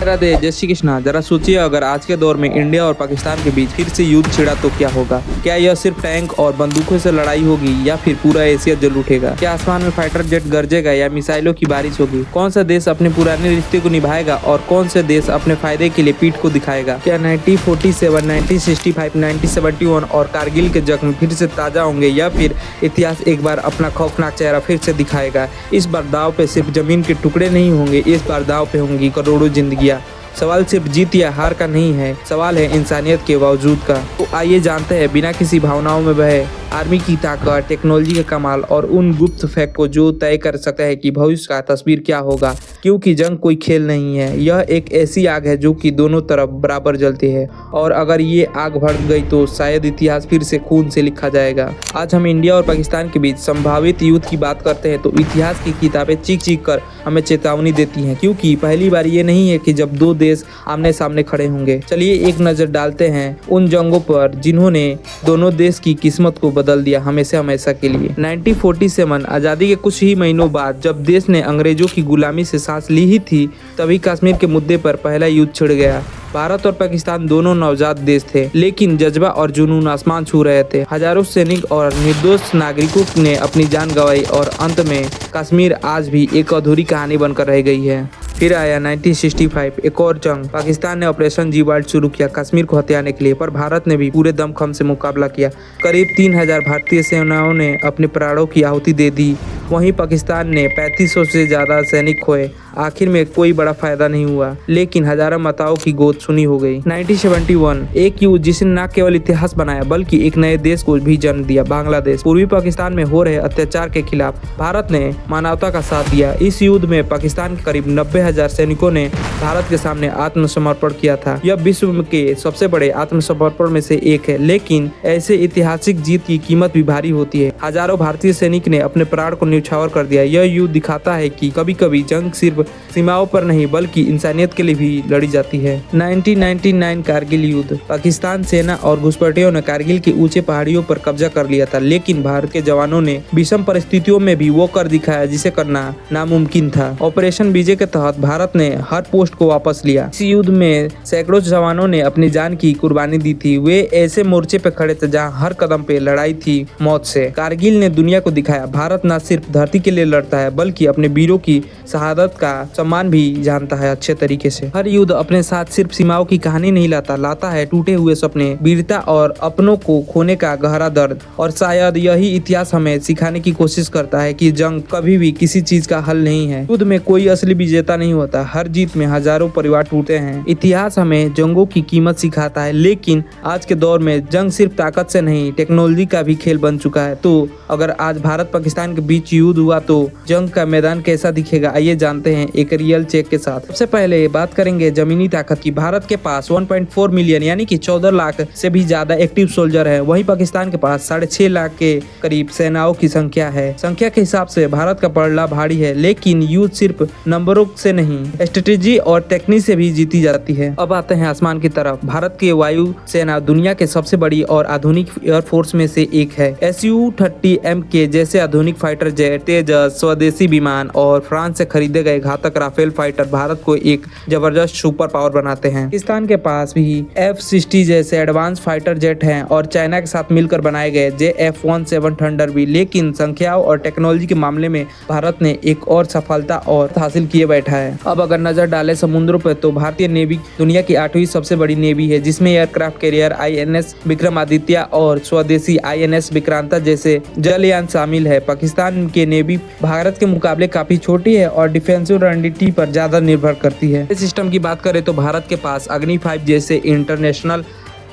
राधे, जय श्री कृष्णा। जरा सोचिए, अगर आज के दौर में इंडिया और पाकिस्तान के बीच फिर से युद्ध छिड़ा तो क्या होगा। क्या यह सिर्फ टैंक और बंदूकों से लड़ाई होगी या फिर पूरा एशिया जल उठेगा। क्या आसमान में फाइटर जेट गरजेगा या मिसाइलों की बारिश होगी। कौन सा देश अपने पुराने रिश्ते को निभाएगा और कौन से देश अपने फायदे के लिए पीठ को दिखाएगा। क्या 1947, 1965, 1971 और कारगिल के जख्म फिर से ताजा होंगे या फिर इतिहास एक बार अपना खौफनाक चेहरा फिर से दिखाएगा। इस बार दाव पे सिर्फ जमीन के टुकड़े नहीं होंगे, इस बार दाव पे होंगी करोड़ों जिंदगियां। सवाल सिर्फ जीत या हार का नहीं है, सवाल है इंसानियत के बावजूद का। तो आइए जानते हैं बिना किसी भावनाओं में बहे आर्मी की ताकत, टेक्नोलॉजी का कमाल और उन गुप्त फैक्ट को जो तय कर सकते हैं कि भविष्य का तस्वीर क्या होगा। क्योंकि जंग कोई खेल नहीं है, यह एक ऐसी आग है जो कि दोनों तरफ बराबर जलती है और अगर ये आग भड़क गई तो शायद इतिहास फिर से खून से लिखा जाएगा। आज हम इंडिया और पाकिस्तान के बीच संभावित युद्ध की बात करते हैं तो इतिहास की किताबें चीख चीख कर हमें चेतावनी देती हैं, क्योंकि पहली बार ये नहीं है कि जब दो देश आमने सामने खड़े होंगे। चलिए एक नजर डालते हैं उन जंगों पर जिन्होंने दोनों देश की किस्मत को बदल दिया हमेशा हमेशा के लिए। 1947 आजादी के कुछ ही महीनों बाद जब देश ने अंग्रेजों की गुलामी से सांस ली ही थी, तभी कश्मीर के मुद्दे पर पहला युद्ध छिड़ गया। भारत और पाकिस्तान दोनों नवजात देश थे, लेकिन जज्बा और जुनून आसमान छू रहे थे। हजारों सैनिक और निर्दोष नागरिकों ने अपनी जान गंवाई और अंत में कश्मीर आज भी एक अधूरी कहानी बनकर रह गई है। फिर आया 1965, एक और जंग। पाकिस्तान ने ऑपरेशन जी-वाल्ट शुरू किया कश्मीर को हथियाने के लिए, पर भारत ने भी पूरे दमखम से मुकाबला किया। करीब 3000 भारतीय सेनाओं ने अपने प्राणों की आहुति दे दी। वहीं पाकिस्तान ने 3500 से ज्यादा सैनिक खोए। आखिर में कोई बड़ा फायदा नहीं हुआ, लेकिन हजारों माताओं की गोद सुनी हो गई। 1971, एक युद्ध जिसने न केवल इतिहास बनाया बल्कि एक नए देश को भी जन्म दिया, बांग्लादेश। पूर्वी पाकिस्तान में हो रहे अत्याचार के खिलाफ भारत ने मानवता का साथ दिया। इस युद्ध में पाकिस्तान के करीब 90,000 सैनिकों ने भारत के सामने आत्मसमर्पण किया था। यह विश्व के सबसे बड़े आत्मसमर्पण में से एक है, लेकिन ऐसे ऐतिहासिक जीत की कीमत भी भारी होती है। हजारों भारतीय सैनिक ने अपने प्राण को न्यौछावर कर दिया। यह युद्ध दिखाता है कि कभी कभी जंग सिर्फ सीमाओं पर नहीं बल्कि इंसानियत के लिए भी लड़ी जाती है। 1999 कारगिल युद्ध। पाकिस्तान सेना और घुसपैठियों ने कारगिल की ऊंचे पहाड़ियों पर कब्जा कर लिया था, लेकिन भारत के जवानों ने विषम परिस्थितियों में भी वो कर दिखाया जिसे करना नामुमकिन था। ऑपरेशन विजय के तहत भारत ने हर पोस्ट को वापस लिया। इस युद्ध में सैकड़ों जवानों ने अपनी जान की कुर्बानी दी थी। वे ऐसे मोर्चे पे खड़े थे जहाँ हर कदम पे लड़ाई थी मौत से। कारगिल ने दुनिया को दिखाया भारत न सिर्फ धरती के लिए लड़ता है बल्कि अपने वीरों की शहादत का सम्मान भी जानता है अच्छे तरीके से। हर युद्ध अपने साथ सिर्फ सीमाओं की कहानी नहीं लाता है टूटे हुए सपने, वीरता और अपनों को खोने का गहरा दर्द। और शायद यही इतिहास हमें सिखाने की कोशिश करता है कि जंग कभी भी किसी चीज का हल नहीं है। युद्ध में कोई असली विजेता नहीं होता, हर जीत में हजारों परिवार टूटते हैं। इतिहास हमें जंगों की कीमत सिखाता है, लेकिन आज के दौर में जंग सिर्फ ताकत से नहीं टेक्नोलॉजी का भी खेल बन चुका है। तो अगर आज भारत पाकिस्तान के बीच युद्ध हुआ तो जंग का मैदान कैसा दिखेगा, आइए जानते हैं एक रियल चेक के साथ। सबसे पहले बात करेंगे जमीनी ताकत की। भारत के पास 1.4 मिलियन यानी कि 14 लाख से भी ज्यादा एक्टिव सोल्जर है। वहीं पाकिस्तान के पास 6.5 लाख के करीब सेनाओं की संख्या है। संख्या के हिसाब से भारत का पलड़ा भारी है, लेकिन युद्ध सिर्फ नंबरों से नहीं स्ट्रेटेजी और टेक्निक से भी जीती जाती है। अब आते हैं आसमान की तरफ। भारत की वायु सेना दुनिया के सबसे बड़ी और आधुनिक एयरफोर्स में से एक है। Su-30M के जैसे आधुनिक फाइटर जेट, तेजस, स्वदेशी विमान और फ्रांस से खरीदे गए घातक राफेल फाइटर भारत को एक जबरदस्त सुपर पावर बनाते हैं। पाकिस्तान के पास भी F-60 जैसे एडवांस फाइटर जेट हैं और चाइना के साथ मिलकर बनाए गए JF-17 थंडर भी। लेकिन संख्याओं और टेक्नोलॉजी के मामले में भारत ने एक और सफलता और हासिल किए बैठा है। अब अगर नजर डाले समुद्रों पर तो भारतीय नेवी दुनिया की 8वीं सबसे बड़ी नेवी है, जिसमें एयरक्राफ्ट कैरियर INS विक्रमादित्य और स्वदेशी INS विक्रांता जैसे जलयान शामिल है। पाकिस्तान की नेवी भारत के मुकाबले काफी छोटी है और डिफेंसिव रणनीति पर ज्यादा निर्भर करती है। इस सिस्टम की बात करें तो भारत के पास अग्नि 5 जैसे इंटरनेशनल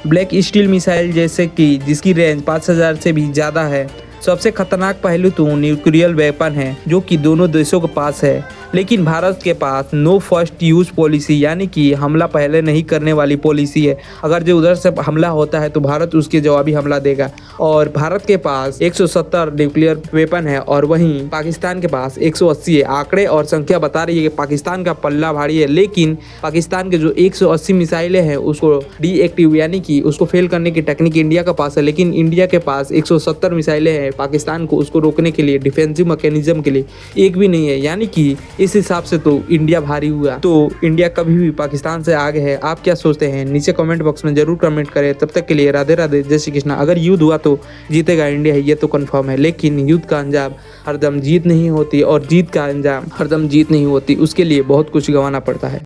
ब्लैक स्टील मिसाइल जैसे कि जिसकी रेंज 5000 से भी ज्यादा है। सबसे खतरनाक पहलू तो न्यूक्लियर वेपन है जो कि दोनों देशों के पास है, लेकिन भारत के पास नो फर्स्ट यूज पॉलिसी यानी कि हमला पहले नहीं करने वाली पॉलिसी है। अगर जो उधर से हमला होता है तो भारत उसके जवाबी हमला देगा। और भारत के पास 170 न्यूक्लियर वेपन है और वहीं पाकिस्तान के पास 180 है। आंकड़े और संख्या बता रही है कि पाकिस्तान का पल्ला भारी है, लेकिन पाकिस्तान के जो 180 मिसाइलें हैं उसको डीएक्टिव यानी कि उसको फेल करने की टेक्निक इंडिया के पास है, लेकिन इंडिया के पास 170 मिसाइलें हैं। पाकिस्तान को उसको रोकने के लिए डिफेंसिव मैकेनिज्म के लिए एक भी नहीं है, यानी कि इस हिसाब से तो इंडिया भारी हुआ। तो इंडिया कभी भी पाकिस्तान से आगे है। आप क्या सोचते हैं नीचे कमेंट बॉक्स में जरूर कमेंट करें। तब तक के लिए राधे राधे, जय श्री कृष्णा। अगर युद्ध हुआ तो जीतेगा इंडिया है, ये तो कंफर्म है, लेकिन युद्ध का अंजाम हरदम जीत नहीं होती और जीत का अंजाम हरदम जीत नहीं होती। उसके लिए बहुत कुछ गंवाना पड़ता है।